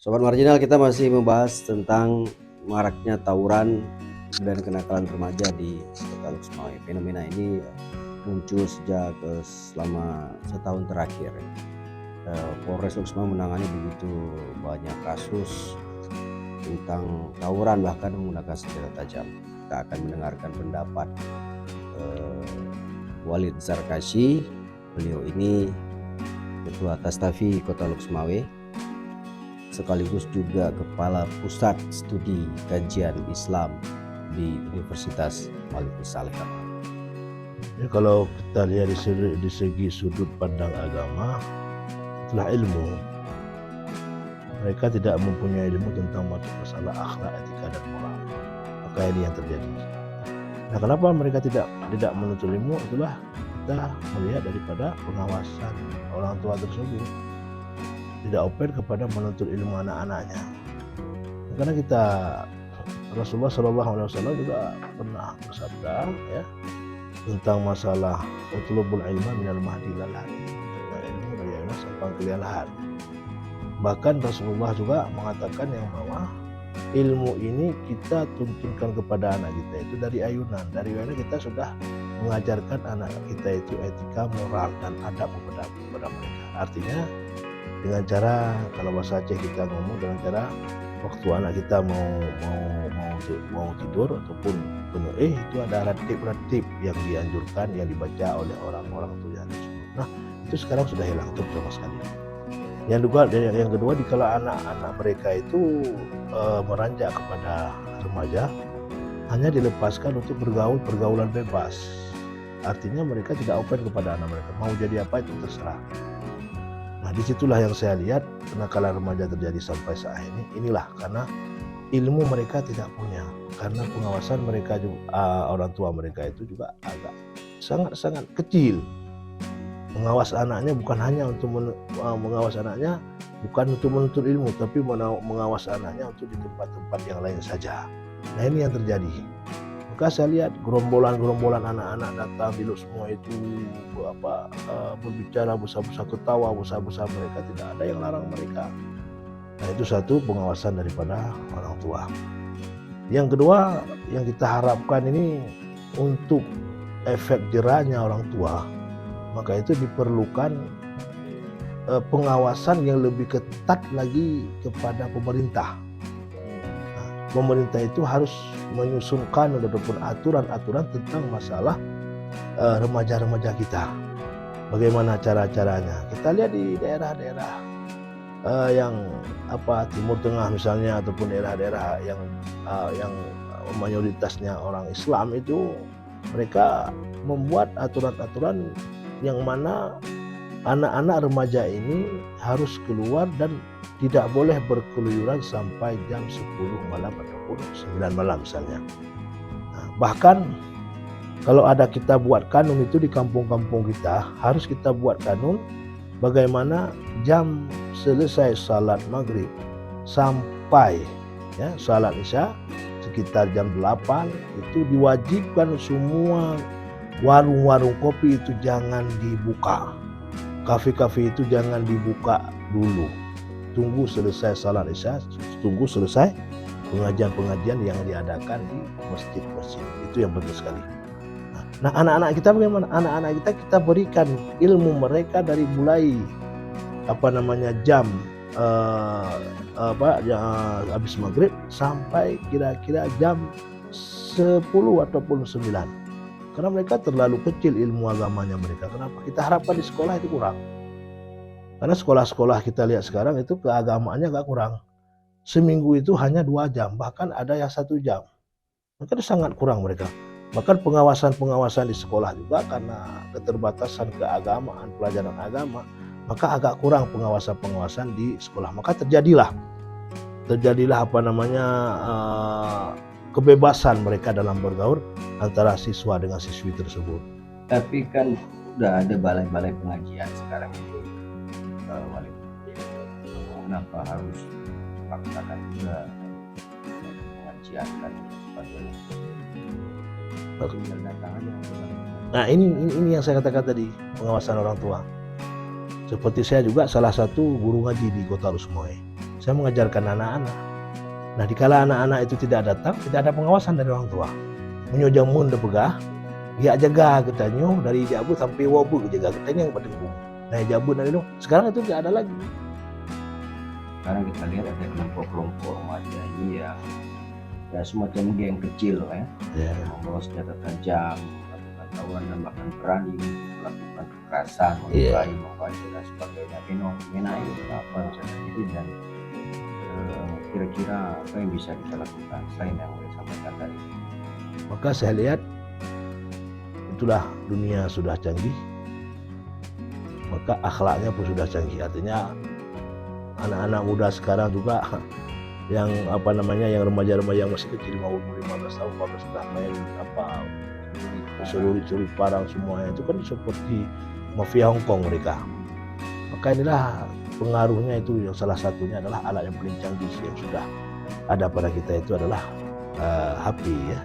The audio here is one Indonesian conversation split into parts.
Sobat Marginal, kita masih membahas tentang maraknya tawuran dan kenakalan remaja di Kota Luksemawai. Fenomena ini muncul sejak selama setahun terakhir. Polres Luksemawai menangani begitu banyak kasus tentang tawuran, bahkan menggunakan senjata tajam. Kita akan mendengarkan pendapat Walid Zarkashi. Beliau ini Ketua Tastafi Kota Luksemawai, sekaligus juga Kepala Pusat Studi Kajian Islam di Universitas Malikul Saleh. Ya, kalau kita lihat di segi sudut pandang agama, itulah ilmu. Mereka tidak mempunyai ilmu tentang masalah akhlak, etika, dan moral. Maka ini yang terjadi. Nah, kenapa mereka tidak menuntut ilmu? Itulah kita melihat daripada pengawasan orang tua tersebut. Tidak open kepada menuntut ilmu anak-anaknya. Karena Rasulullah SAW juga pernah bersabda ya tentang masalah utlubul ilma minal mahdi ilal lahad, ilmu dari anak sampai ke lahad. Bahkan Rasulullah juga mengatakan yang bahwa ilmu ini kita tuntunkan kepada anak kita itu dari ayunan. Dari ayunan kita sudah mengajarkan anak kita itu etika, moral, dan adab kepada mereka. Artinya dengan cara, kalau bahasa Aceh kita ngomong, dengan cara waktu anak kita mau tidur ataupun penuh, itu ada ratib yang dianjurkan, yang dibaca oleh orang-orang tua tersebut. Nah, itu sekarang sudah hilang sama sekali. Yang kedua, dikala anak-anak mereka itu meranjak kepada remaja, hanya dilepaskan untuk pergaulan bebas. Artinya mereka tidak open kepada anak mereka, mau jadi apa itu terserah. Nah, disitulah yang saya lihat kenakalan remaja terjadi sampai saat ini. Inilah karena ilmu mereka tidak punya, karena pengawasan mereka juga, orang tua mereka itu juga agak sangat-sangat kecil. Mengawas anaknya bukan hanya untuk mengawas anaknya, bukan untuk menuntut ilmu, tapi mengawas anaknya untuk di tempat-tempat yang lain saja. Nah, ini yang terjadi. Maka saya lihat gerombolan anak-anak datang di semua itu berbicara besar-besar, ketawa besar-besar, mereka tidak ada yang larang mereka. Nah, itu satu pengawasan daripada orang tua. Yang kedua, yang kita harapkan ini untuk efek jerahnya orang tua, maka itu diperlukan pengawasan yang lebih ketat lagi kepada pemerintah. Nah, pemerintah itu harus menyusunkan ataupun aturan-aturan tentang masalah remaja-remaja kita. Bagaimana cara-caranya? Kita lihat di daerah-daerah yang Timur Tengah misalnya, ataupun daerah-daerah yang mayoritasnya orang Islam itu, mereka membuat aturan-aturan yang mana anak-anak remaja ini harus keluar dan tidak boleh berkeluyuran sampai jam 10 malam ataupun 9 malam misalnya. Nah, bahkan kalau ada kita buat kanun itu di kampung-kampung kita, harus kita buat kanun bagaimana jam selesai salat maghrib sampai salat isya sekitar jam 8 itu diwajibkan semua warung-warung kopi itu jangan dibuka. Kafe-kafe itu jangan dibuka dulu. Tunggu selesai salat isya, tunggu selesai pengajian-pengajian yang diadakan di masjid-masjid. Itu yang penting sekali. Nah, anak-anak kita bagaimana? Anak-anak kita berikan ilmu mereka dari mulai jam habis maghrib sampai kira-kira jam 10 ataupun 9. Karena mereka terlalu kecil ilmu agamanya mereka. Kenapa? Kita harapkan di sekolah itu kurang. Karena sekolah-sekolah kita lihat sekarang itu keagamaannya agak kurang. Seminggu itu hanya 2 jam, bahkan ada yang 1 jam. Maka itu sangat kurang mereka. Bahkan pengawasan di sekolah juga karena keterbatasan keagamaan, pelajaran agama, maka agak kurang pengawasan di sekolah. Maka terjadilah kebebasan mereka dalam bergaul antara siswa dengan siswi tersebut. Tapi kan udah ada balai-balai pengajian sekarang ini, Walid. Kenapa harus dipaksakan juga pengajian kan sebagainya? Nah, ini yang saya katakan tadi, pengawasan orang tua. Seperti saya juga salah satu guru ngaji di Kota Luksemawai. saya mengajarkan anak-anak. Nah, dikala anak-anak itu tidak datang, tidak ada pengawasan dari orang tua. Menyo jamun dah pegah, dia jaga katanya dari jabu sampai wabu jaga katanya yang pada bung. Nah, jabu dari itu sekarang itu tidak ada lagi. Sekarang kita lihat ada kelompok-kelompok remaja ini ya semacam geng kecil ya, membawa senjata tajam, melakukan tawuran dan bahkan berani melakukan kekerasan, melukai dan sebagainya. Fenomena ini kenapa bisa terjadi dan kira-kira apa yang bisa kita lakukan selain yang saya sampaikan tadi? Maka saya lihat itulah dunia sudah canggih, maka akhlaknya pun sudah canggih. Artinya anak-anak muda sekarang juga yang yang remaja-remaja yang masih kecil mau 15 tahun sudah main curi parang semuanya, itu kan seperti mafia Hongkong mereka. Maka inilah pengaruhnya, itu yang salah satunya adalah alat yang paling canggih yang sudah ada pada kita itu adalah HP ya.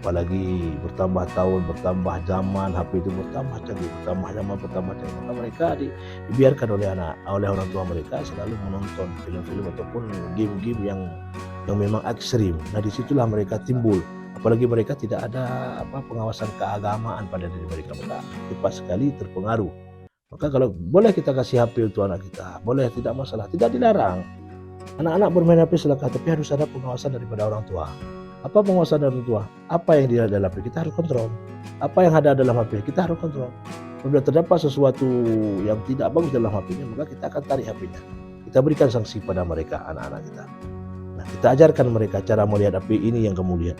Apalagi bertambah tahun, bertambah zaman, HP itu bertambah canggih, bertambah zaman, bertambah canggih. Maka mereka dibiarkan oleh orang tua mereka selalu menonton film-film ataupun game-game yang memang ekstrim. Nah, disitulah mereka timbul. Apalagi mereka tidak ada pengawasan keagamaan pada diri mereka, maka cepat sekali terpengaruh. Maka kalau boleh kita kasih HP untuk anak kita, boleh, tidak masalah, tidak dilarang. Anak-anak bermain HP silakan, tapi harus ada pengawasan daripada orang tua. Apa pengawasan dari orang tua? Apa yang di dalam HP kita harus kontrol. Apa yang ada dalam HP kita harus kontrol. Apabila terdapat sesuatu yang tidak bagus dalam HP-nya, maka kita akan tarik HP-nya. Kita berikan sanksi pada mereka, anak-anak kita. Nah, kita ajarkan mereka cara melihat HP ini yang kemudian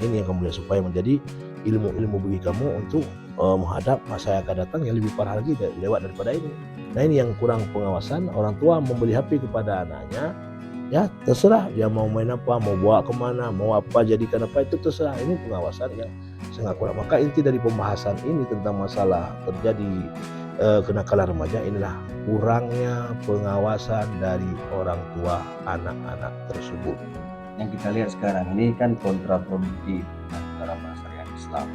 supaya menjadi ilmu bagi kamu untuk menghadap masa yang akan datang yang lebih parah lagi lewat daripada ini. Nah, ini yang kurang pengawasan. Orang tua membeli HP kepada anaknya, ya terserah dia mau main apa, mau bawa kemana, mau apa, jadikan apa, itu terserah. Ini pengawasan yang sangat kurang. Maka inti dari pembahasan ini tentang masalah terjadi kenakalan remaja inilah kurangnya pengawasan dari orang tua anak-anak tersebut. Yang kita lihat sekarang ini kan kontraproduktif antara masyarakat Islam.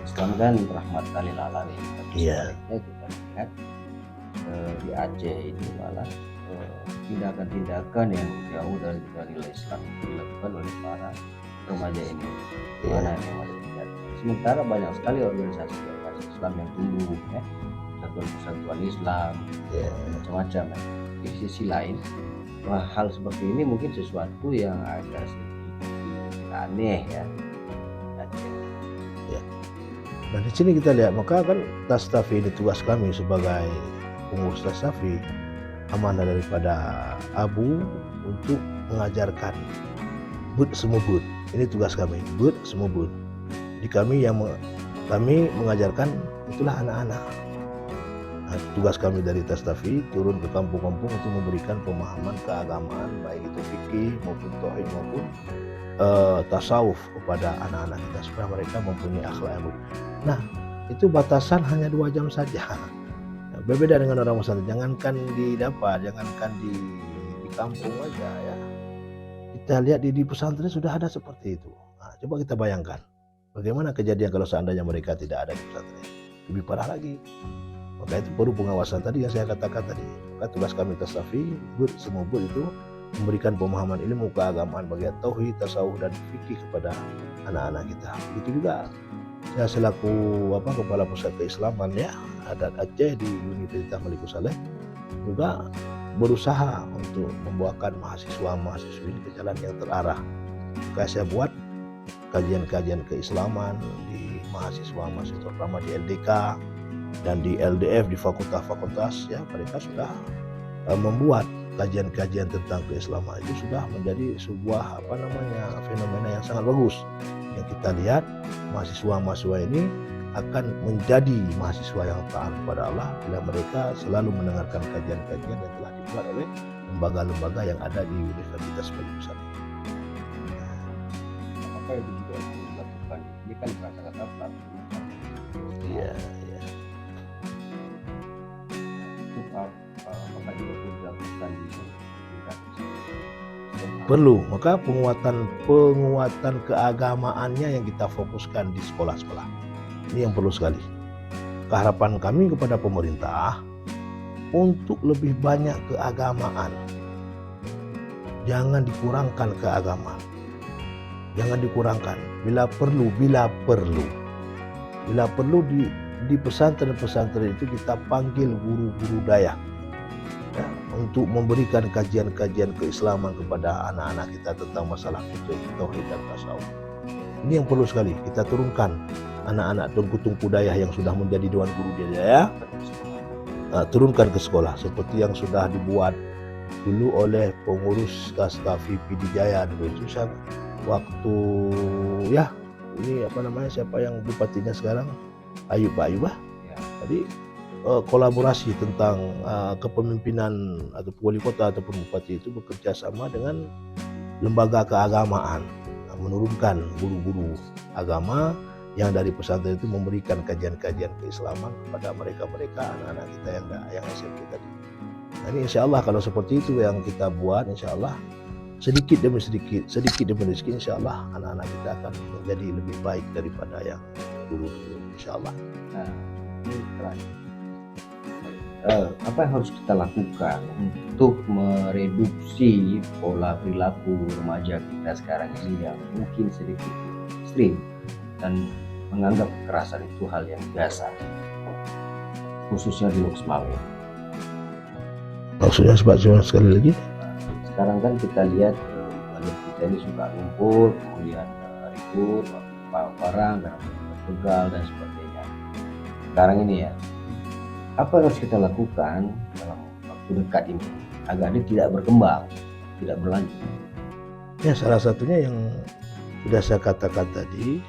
Islam kan rahmatan lil alamin. Sebaliknya kita lihat di Aceh ini malah tindakan-tindakan yang jauh dari nilai Islam dilakukan oleh para remaja ini. Mana yang masih terjadi? Sementara banyak sekali organisasi Islam yang tumbuh ya, persatuan Islam, macam-macam. Di sisi lain, hal seperti ini mungkin sesuatu yang agak sedikit aneh ya. Nah, di sini kita lihat, maka kan Tastafi ini tugas kami sebagai pengurus Tastafi, amanah daripada Abu untuk mengajarkan but semua but. Ini tugas kami, but semua but. Di kami mengajarkan itulah anak-anak. Nah, tugas kami dari Tastafi turun ke kampung-kampung untuk memberikan pemahaman keagamaan, baik itu fikih maupun tauhid maupun tasawuf kepada anak-anak kita supaya mereka mempunyai akhlak yang baik. Nah, itu batasan hanya 2 jam saja. Berbeda dengan orang pesantren, jangankan di kampung aja ya. Kita lihat di pesantren sudah ada seperti itu. Nah, coba kita bayangkan bagaimana kejadian kalau seandainya mereka tidak ada di pesantren. Lebih parah lagi. Maka itu perlu pengawasan tadi yang saya katakan tadi. Maka tugas kami Tastafi, semua itu memberikan pemahaman ilmu keagamaan bagian tauhid, tasawuf dan fikih kepada anak-anak kita. Begitu juga saya selaku kepala pusat keislaman ya adat Aceh di Universitas Maliku Saleh juga berusaha untuk membawakan mahasiswa-mahasiswi ke jalan yang terarah. Maka saya buat kajian-kajian keislaman di mahasiswa-mahasiswa terutama di LDK dan di LDF, di fakultas-fakultas ya, mereka sudah membuat kajian-kajian tentang keislaman. Itu sudah menjadi sebuah fenomena yang sangat bagus. Yang kita lihat mahasiswa-mahasiswa ini akan menjadi mahasiswa yang taat kepada Allah bila mereka selalu mendengarkan kajian-kajian yang telah dibuat oleh lembaga-lembaga yang ada di Universitas Maliku Saleh. Apa yang juga dilakukan ini kan kata-kata platform. Iya. Apakah juga perlu dilakukan di perlu, maka penguatan keagamaannya yang kita fokuskan di sekolah-sekolah. Ini yang perlu sekali. Keharapan kami kepada pemerintah untuk lebih banyak keagamaan jangan dikurangkan keagamaan. Jangan dikurangkan. Bila perlu di pesantren-pesantren itu kita panggil guru-guru daya ya, untuk memberikan kajian-kajian keislaman kepada anak-anak kita tentang masalah fikih, tauhid dan tasawuf. Ini yang perlu sekali kita turunkan anak-anak tungku-tungku daya yang sudah menjadi dewan guru daya, turunkan ke sekolah seperti yang sudah dibuat dulu oleh pengurus Kastafi Pidijaya dulu itu waktu ya ini siapa yang bupatinya sekarang Pak Ayub Jadi kolaborasi tentang kepemimpinan atau wali kota ataupun bupati itu bekerja sama dengan lembaga keagamaan, menurunkan guru-guru agama yang dari pesantren itu memberikan kajian-kajian keislaman kepada mereka anak-anak kita yang SMP tadi. Nah, ini insya Allah kalau seperti itu yang kita buat, insya Allah sedikit demi sedikit insya Allah anak-anak kita akan menjadi lebih baik daripada yang dulu-dulu insya Allah. Nah, ini terakhir. Apa yang harus kita lakukan untuk mereduksi pola perilaku remaja kita sekarang ini yang mungkin sedikit ekstrim dan menganggap kekerasan itu hal yang biasa, khususnya di Loksmawe. Maksudnya sekali lagi? Sekarang kan kita lihat kita ini suka ngumpul, kemudian ribut, barang, begal dan sebagainya. Sekarang ini ya, apa yang harus kita lakukan dalam waktu dekat ini agar dia tidak berkembang, tidak berlanjut? Ya, salah satunya yang sudah saya katakan tadi,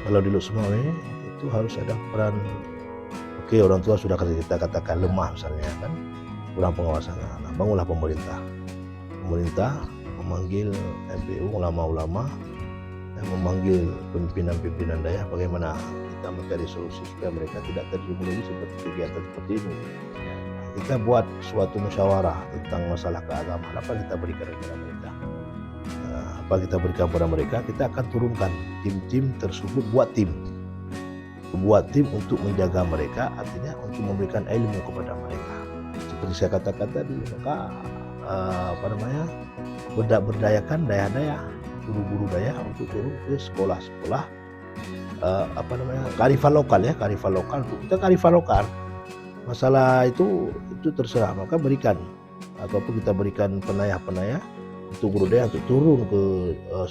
kalau di Loksmawe itu harus ada peran. Oke, orang tua sudah kita katakan lemah misalnya kan, kurang pengawasan. Nah, bangunlah pemerintah memanggil MPU, ulama-ulama, yang memanggil pimpinan-pimpinan daerah bagaimana kita mencari solusi supaya mereka tidak terjerumus seperti kegiatan seperti ini. Kita buat suatu musyawarah tentang masalah keagamaan, apa kita berikan kepada mereka. Apa kita berikan kepada mereka, kita akan turunkan tim-tim tersebut, buat tim untuk menjaga mereka, artinya untuk memberikan ilmu kepada mereka. Seperti saya katakan tadi, maka berdayakan daya-daya, guru-guru daya untuk turun ke sekolah-sekolah, kearifan lokal untuk kita kearifan lokal. Masalah itu terserah, maka berikan ataupun kita berikan penayah untuk guru daya untuk turun ke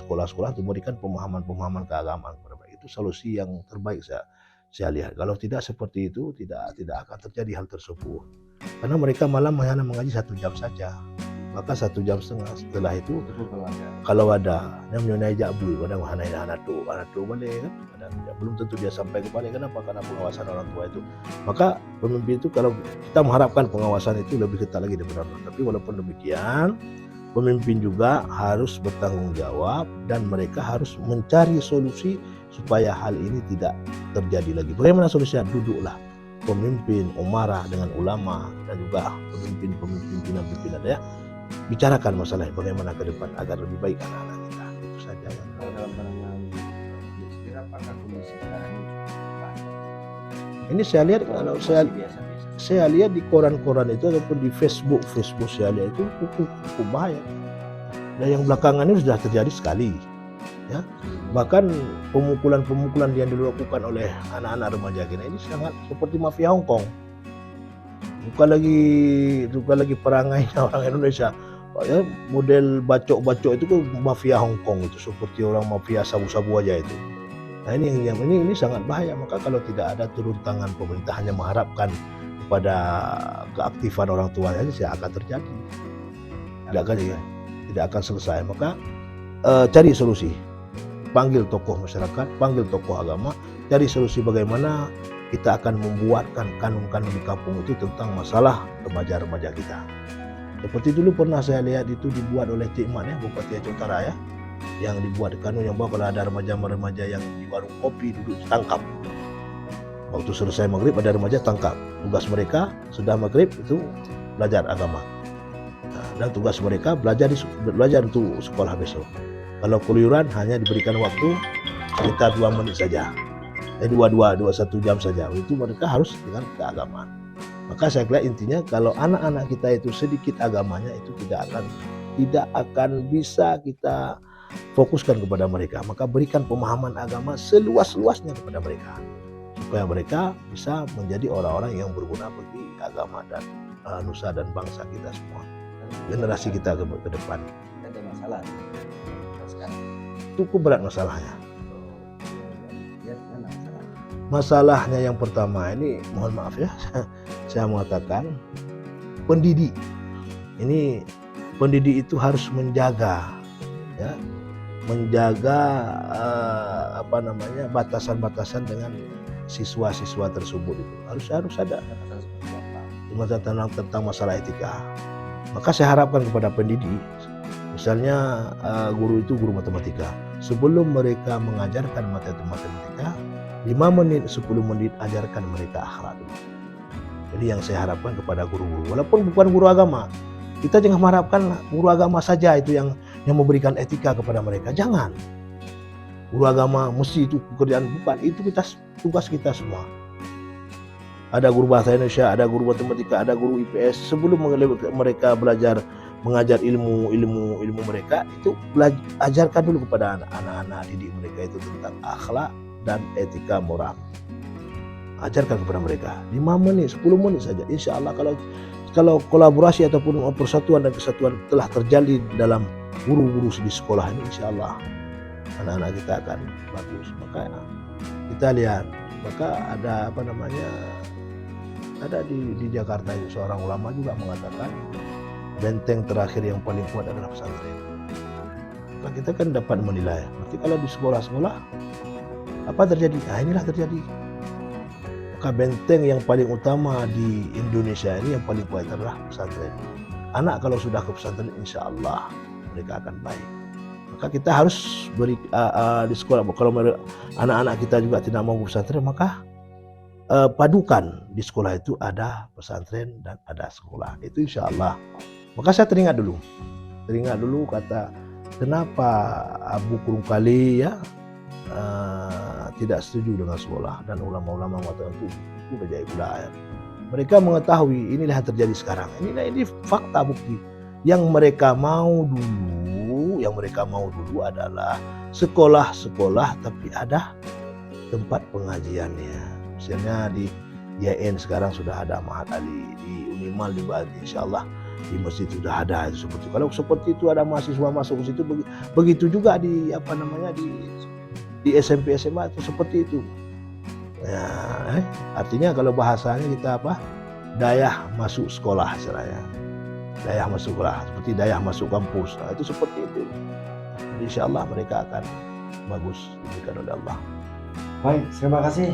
sekolah-sekolah untuk memberikan pemahaman keagamaan kepada mereka. Itu solusi yang terbaik saya lihat. Kalau tidak seperti itu tidak akan terjadi hal tersebut. Karena mereka malam hanya mengaji 1 jam saja, maka 1 jam setengah setelah itu kalau ada yang menyonai jabul, ada anak tu balik kan, belum tentu dia sampai ke balik. Kenapa? Karena pengawasan orang tua itu. Maka pemimpin itu, kalau kita mengharapkan pengawasan itu lebih ketat lagi daripada orang. Tapi walaupun demikian, pemimpin juga harus bertanggung jawab dan mereka harus mencari solusi supaya hal ini tidak terjadi lagi. Bagaimana solusinya? Duduklah pemimpin umarah dengan ulama dan juga pimpinan ya, bicarakan masalah bagaimana ke depan agar lebih baik anak-anak kita. Itu saja yang dalam pandangan apakah kondisi sekarang ini cukup baik? Ini saya lihat, kalau saya lihat di koran-koran itu ataupun di Facebook saya lihat itu cukup bahaya. Dan yang belakangan ini sudah terjadi sekali ya. Bahkan pemukulan yang dilakukan oleh anak-anak remaja kita ini sangat seperti mafia Hong Kong. Bukan lagi perangainya orang Indonesia. Ya, model bacok-bacok itu ke mafia Hong Kong, itu seperti orang mafia sabu-sabu aja itu. Nah, ini sangat bahaya. Maka kalau tidak ada turun tangan pemerintah hanya mengharapkan kepada keaktifan orang tua, ini akan terjadi. Tidak akan selesai. Maka cari solusi. Panggil tokoh masyarakat, panggil tokoh agama, cari solusi bagaimana kita akan membuatkan kanun-kanun di kampung itu tentang masalah remaja-remaja kita. Seperti dulu pernah saya lihat itu dibuat oleh Cik Man ya, Bupati Aceh Utara ya, yang dibuat kanun yang bahwa kalau ada remaja-remaja yang di warung kopi duduk tangkap. Waktu selesai maghrib ada remaja tangkap. Tugas mereka sudah maghrib itu belajar agama. Nah, dan tugas mereka belajar untuk sekolah besok. Kalau keluyuran hanya diberikan waktu sekitar 2 menit saja. 1 jam saja. Itu mereka harus dengan keagamaan. Maka saya kira intinya kalau anak-anak kita itu sedikit agamanya itu tidak akan tidak akan bisa kita fokuskan kepada mereka. Maka berikan pemahaman agama seluas-luasnya kepada mereka, supaya mereka bisa menjadi orang-orang yang berguna bagi agama dan nusa dan bangsa kita semua, generasi kita ke depan. Ada masalah sekarang. Cukup berat masalahnya. Ya, mana masalah? Masalahnya yang pertama ini, mohon maaf ya, saya mengatakan pendidik. Ini pendidik itu harus menjaga, ya, batasan-batasan dengan siswa-siswa tersebut itu harus ada tentang masalah etika. Maka saya harapkan kepada pendidik, misalnya guru itu guru matematika, sebelum mereka mengajarkan matematika 5 menit 10 menit ajarkan mereka akhlak dulu. Jadi yang saya harapkan kepada guru-guru, walaupun bukan guru agama, kita jangan mengharapkan guru agama saja itu yang memberikan etika kepada mereka. Jangan. Guru agama mesti itu pekerjaan, bukan, itu tugas kita semua. Ada guru bahasa Indonesia, ada guru matematika, ada guru IPS. Sebelum mereka mengajar ilmu mereka, itu ajarkan dulu kepada anak-anak didik mereka itu tentang akhlak dan etika moral. Ajarkan kepada mereka 5 menit 10 menit saja. Insya Allah kalau kolaborasi ataupun persatuan dan kesatuan telah terjadi dalam guru-guru di sekolah ini, insya Allah anak-anak kita akan bagus. Maka kita lihat, maka ada ada di Jakarta itu seorang ulama juga mengatakan benteng terakhir yang paling kuat adalah pesantren. Maka kita kan dapat menilai. Berarti kalau di sekolah-sekolah apa terjadi? Nah, inilah terjadi. Maka benteng yang paling utama di Indonesia ini yang paling kuat adalah pesantren. Anak kalau sudah ke pesantren, insya Allah mereka akan baik. Maka kita harus beri di sekolah. Kalau anak-anak kita juga tidak mau ke pesantren, maka padukan di sekolah itu ada pesantren dan ada sekolah. Itu insya Allah. Maka saya teringat dulu kata kenapa Abu Kurungkali ya tidak setuju dengan sekolah, dan ulama-ulama mengatakan itu bajai pula. Mereka mengetahui inilah yang terjadi sekarang. Ini fakta bukti. Yang mereka mau dulu adalah sekolah-sekolah tapi ada tempat pengajiannya. Misalnya di YN sekarang sudah ada Mahat Ali, di Unimal di Bali insyaallah di masjid sudah ada seperti. Kalau seperti itu ada mahasiswa masuk ke situ, begitu juga di di SMP SMA itu seperti itu. Ya, artinya kalau bahasanya kita dayah masuk sekolah istilahnya. Dayah masuk sekolah, seperti dayah masuk kampus. Nah, itu seperti itu. Jadi insyaallah mereka akan bagus diberikan oleh Allah. Baik, terima kasih.